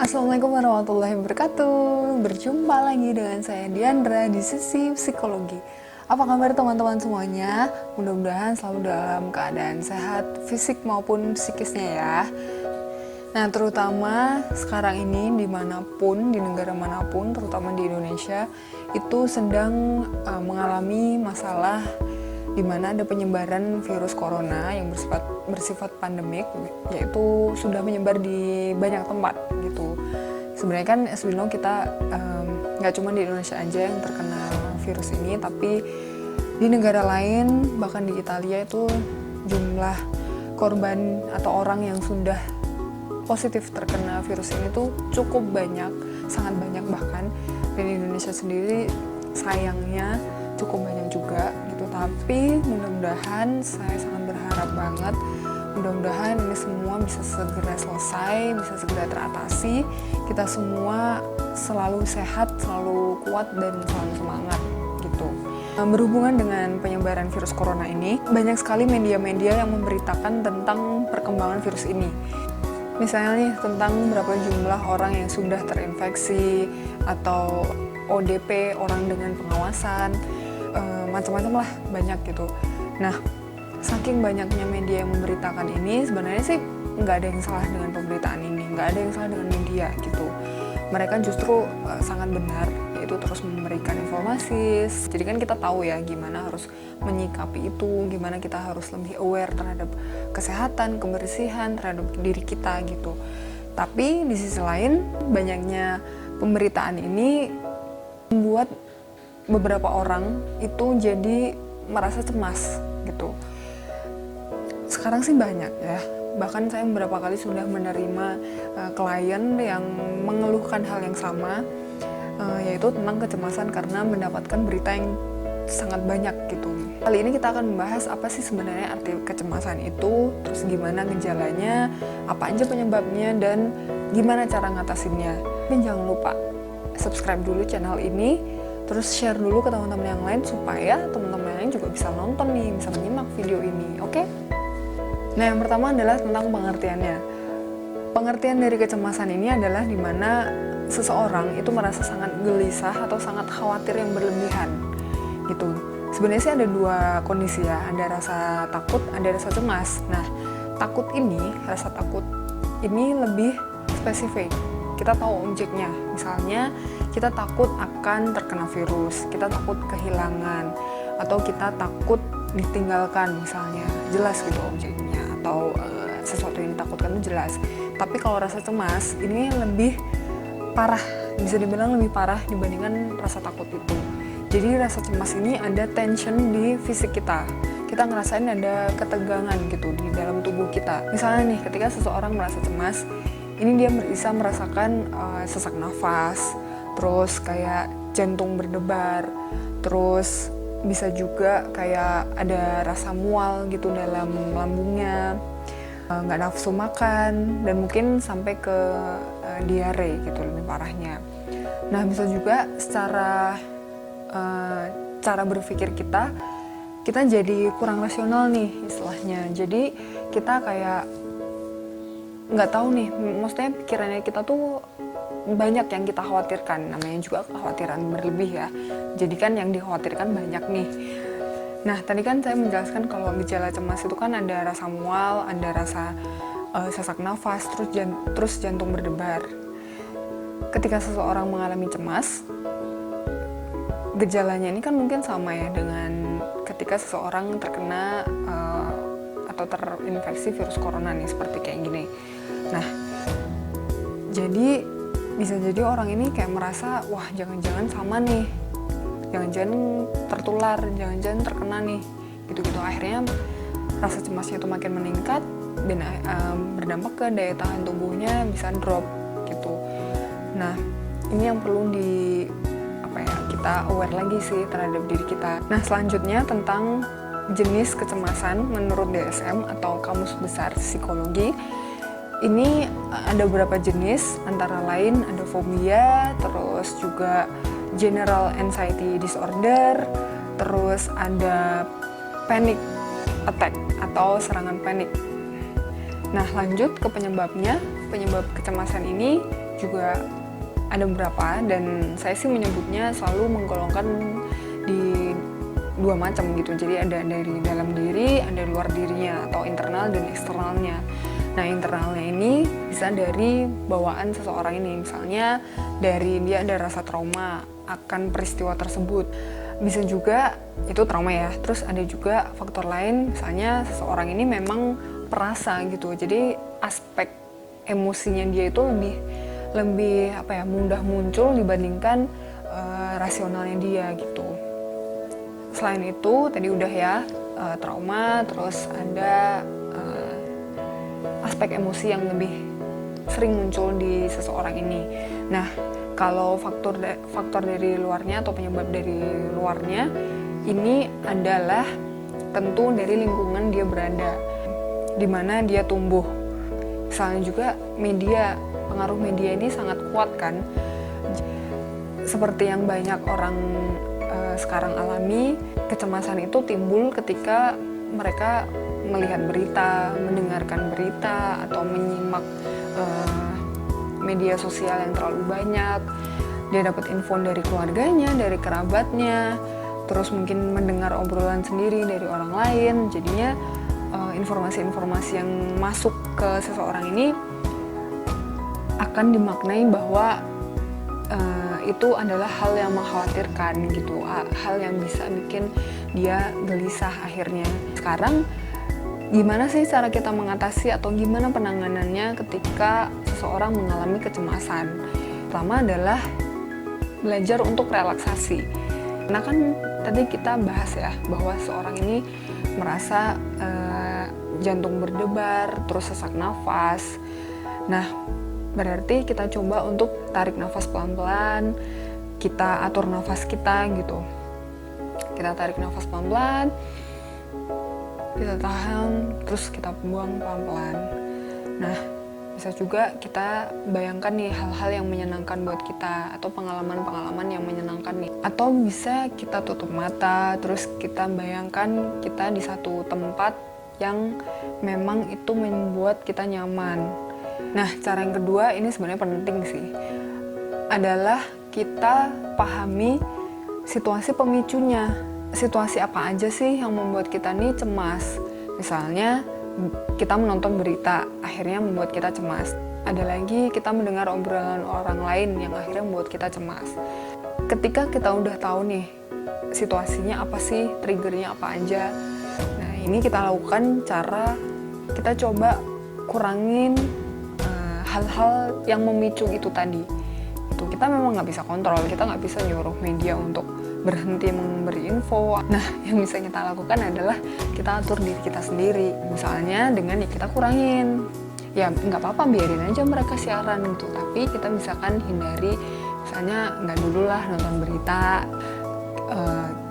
Assalamualaikum warahmatullahi wabarakatuh. Berjumpa lagi dengan saya Diandra di sesi psikologi. Apa kabar teman-teman semuanya? Mudah-mudahan selalu dalam keadaan sehat fisik maupun psikisnya ya. Nah, terutama sekarang ini dimanapun, di negara manapun, terutama di Indonesia, itu sedang mengalami masalah di mana ada penyebaran virus corona yang bersifat pandemik, yaitu sudah menyebar di banyak tempat gitu. Sebenarnya kan as we know kita nggak cuma di Indonesia aja yang terkena virus ini, tapi di negara lain, bahkan di Italia itu jumlah korban atau orang yang sudah positif terkena virus ini tuh cukup banyak, sangat banyak bahkan. Dan di Indonesia sendiri sayangnya cukup banyak juga gitu, tapi mudah-mudahan saya sangat berharap banget mudah-mudahan ini semua bisa segera selesai, bisa segera teratasi, kita semua selalu sehat, selalu kuat dan selalu semangat gitu. Berhubungan dengan penyebaran virus corona ini, banyak sekali media-media yang memberitakan tentang perkembangan virus ini. Misalnya nih tentang berapa jumlah orang yang sudah terinfeksi atau ODP, orang dengan pengawasan, macam-macam lah, banyak gitu. Nah, saking banyaknya media yang memberitakan ini, sebenarnya sih nggak ada yang salah dengan pemberitaan ini, nggak ada yang salah dengan media gitu. Mereka justru sangat benar, yaitu terus memberikan informasi. Jadi kan kita tahu ya gimana harus menyikapi itu, gimana kita harus lebih aware terhadap kesehatan, kebersihan, terhadap diri kita gitu. Tapi di sisi lain, banyaknya pemberitaan ini membuat beberapa orang itu jadi merasa cemas gitu. Sekarang sih banyak ya, bahkan saya beberapa kali sudah menerima klien yang mengeluhkan hal yang sama, yaitu tentang kecemasan karena mendapatkan berita yang sangat banyak gitu. Kali ini kita akan membahas apa sih sebenarnya arti kecemasan itu, terus gimana gejalanya, apa aja penyebabnya, dan gimana cara ngatasinnya. Dan jangan lupa subscribe dulu channel ini, terus share dulu ke teman-teman yang lain supaya teman-teman yang lain juga bisa nonton nih, bisa menyimak video ini, oke? Nah, yang pertama adalah tentang pengertiannya. Pengertian dari kecemasan ini adalah dimana seseorang itu merasa sangat gelisah atau sangat khawatir yang berlebihan, gitu. Sebenarnya sih ada dua kondisi ya, ada rasa takut, ada rasa cemas. Nah, rasa takut ini lebih spesifik. Kita tahu objeknya, misalnya kita takut akan terkena virus, kita takut kehilangan, atau kita takut ditinggalkan misalnya, jelas gitu objeknya, atau sesuatu yang ditakutkan itu jelas. Tapi kalau rasa cemas, ini lebih parah, bisa dibilang lebih parah dibandingkan rasa takut itu. Jadi rasa cemas ini ada tension di fisik kita ngerasain ada ketegangan gitu di dalam tubuh kita. Misalnya nih, ketika seseorang merasa cemas, ini dia bisa merasakan sesak nafas, terus kayak jantung berdebar, terus bisa juga kayak ada rasa mual gitu dalam lambungnya, nggak nafsu makan, dan mungkin sampai ke diare gitu lebih parahnya. Nah, bisa juga secara cara berpikir kita jadi kurang rasional nih istilahnya. Jadi kita kayak nggak tahu nih, maksudnya pikirannya kita tuh banyak yang kita khawatirkan, namanya juga kekhawatiran berlebih ya. Jadi kan yang dikhawatirkan banyak nih. Nah, tadi kan saya menjelaskan kalau gejala cemas itu kan ada rasa mual, ada rasa sesak nafas, terus jantung berdebar. Ketika seseorang mengalami cemas, gejalanya ini kan mungkin sama ya dengan ketika seseorang terkena atau terinfeksi virus corona nih, seperti kayak gini. Nah, jadi bisa jadi orang ini kayak merasa, wah jangan-jangan sama nih, jangan-jangan tertular, jangan-jangan terkena nih, gitu-gitu. Akhirnya rasa cemasnya itu makin meningkat dan berdampak ke daya tahan tubuhnya bisa drop gitu. Nah, ini yang perlu kita aware lagi sih terhadap diri kita. Nah, selanjutnya tentang jenis kecemasan menurut DSM atau Kamus Besar Psikologi. Ini ada beberapa jenis, antara lain ada fobia, terus juga general anxiety disorder, terus ada panic attack atau serangan panik. Nah, lanjut ke penyebabnya. Penyebab kecemasan ini juga ada beberapa, dan saya sih menyebutnya selalu menggolongkan di dua macam gitu. Jadi ada dari dalam diri, ada luar dirinya atau internal dan eksternalnya. Nah, internalnya ini bisa dari bawaan seseorang ini, misalnya dari dia ada rasa trauma akan peristiwa tersebut. Bisa juga itu trauma ya. Terus ada juga faktor lain, misalnya seseorang ini memang perasa gitu. Jadi aspek emosinya dia itu lebih mudah muncul dibandingkan rasionalnya dia gitu. Selain itu tadi udah ya trauma, terus ada aspek emosi yang lebih sering muncul di seseorang ini. Nah, kalau faktor dari luarnya atau penyebab dari luarnya ini adalah tentu dari lingkungan dia berada, di mana dia tumbuh. Misalnya juga media, pengaruh media ini sangat kuat kan. Seperti yang banyak orang sekarang alami, kecemasan itu timbul ketika mereka melihat berita, mendengarkan berita, atau menyimak media sosial yang terlalu banyak. Dia dapat info dari keluarganya, dari kerabatnya, terus mungkin mendengar obrolan sendiri dari orang lain. Jadinya informasi-informasi yang masuk ke seseorang ini akan dimaknai bahwa itu adalah hal yang mengkhawatirkan gitu, hal yang bisa bikin dia gelisah akhirnya. Sekarang gimana sih cara kita mengatasi atau gimana penanganannya ketika seseorang mengalami kecemasan? Pertama adalah belajar untuk relaksasi. Nah kan tadi kita bahas ya bahwa seorang ini merasa jantung berdebar, terus sesak nafas. Nah, berarti kita coba untuk tarik nafas pelan-pelan, kita atur nafas kita gitu. Kita tarik nafas pelan-pelan, kita tahan, terus kita buang pelan-pelan. Nah, bisa juga kita bayangkan nih hal-hal yang menyenangkan buat kita, atau pengalaman-pengalaman yang menyenangkan nih. Atau bisa kita tutup mata, terus kita bayangkan kita di satu tempat yang memang itu membuat kita nyaman. Nah, cara yang kedua ini sebenarnya penting sih, adalah kita pahami situasi pemicunya. Situasi apa aja sih yang membuat kita nih cemas? Misalnya kita menonton berita, akhirnya membuat kita cemas. Ada lagi kita mendengar obrolan orang lain yang akhirnya membuat kita cemas. Ketika kita udah tahu nih situasinya apa sih, triggernya apa aja, nah ini kita lakukan cara kita coba kurangin hal-hal yang memicu itu tadi. Itu kita memang nggak bisa kontrol, kita nggak bisa nyuruh media untuk berhenti memberi info. Nah, yang bisa kita lakukan adalah kita atur diri kita sendiri. Misalnya dengan ya kita kurangin. Ya nggak apa-apa, biarin aja mereka siaran gitu. Tapi kita misalkan hindari, misalnya nggak dulu lah nonton berita,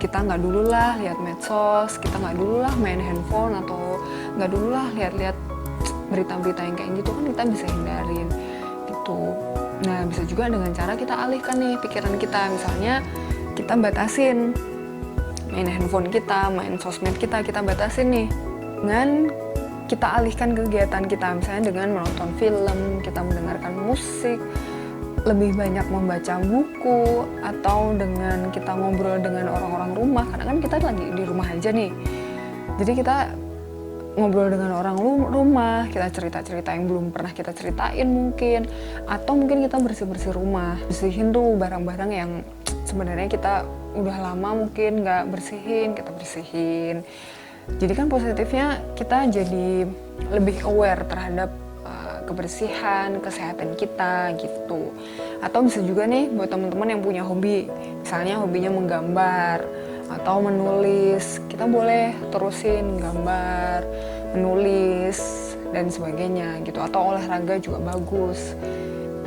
kita nggak dulu lah lihat medsos, kita nggak dulu lah main handphone, atau nggak dulu lah lihat-lihat berita-berita yang kayak gitu, kan kita bisa hindarin gitu. Nah, bisa juga dengan cara kita alihkan nih pikiran kita, misalnya kita batasin main handphone kita, main sosmed kita batasin nih dengan kita alihkan kegiatan kita, misalnya dengan menonton film, kita mendengarkan musik, lebih banyak membaca buku, atau dengan kita ngobrol dengan orang-orang rumah, karena kan kita lagi di rumah aja nih, jadi kita ngobrol dengan orang rumah, kita cerita-cerita yang belum pernah kita ceritain mungkin, atau mungkin kita bersih-bersih rumah, bersihin tuh barang-barang yang sebenarnya kita udah lama mungkin nggak bersihin, kita bersihin. Jadi kan positifnya kita jadi lebih aware terhadap kebersihan, kesehatan kita gitu. Atau bisa juga nih buat teman-teman yang punya hobi, misalnya hobinya menggambar atau menulis, kita boleh terusin gambar, menulis, dan sebagainya gitu. Atau olahraga juga bagus.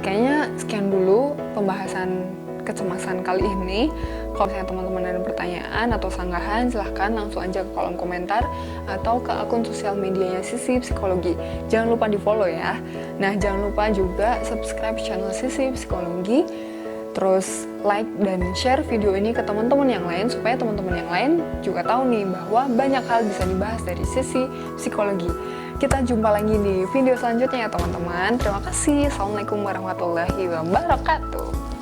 Kayaknya sekian dulu pembahasan kecemasan kali ini. Kalau misalnya teman-teman ada pertanyaan atau sanggahan, silahkan langsung aja ke kolom komentar atau ke akun sosial medianya Sisi Psikologi. Jangan lupa di follow ya. Nah, jangan lupa juga subscribe channel Sisi Psikologi. Terus like dan share video ini ke teman-teman yang lain, supaya teman-teman yang lain juga tahu nih bahwa banyak hal bisa dibahas dari Sisi Psikologi. Kita jumpa lagi di video selanjutnya ya teman-teman. Terima kasih. Assalamualaikum warahmatullahi wabarakatuh.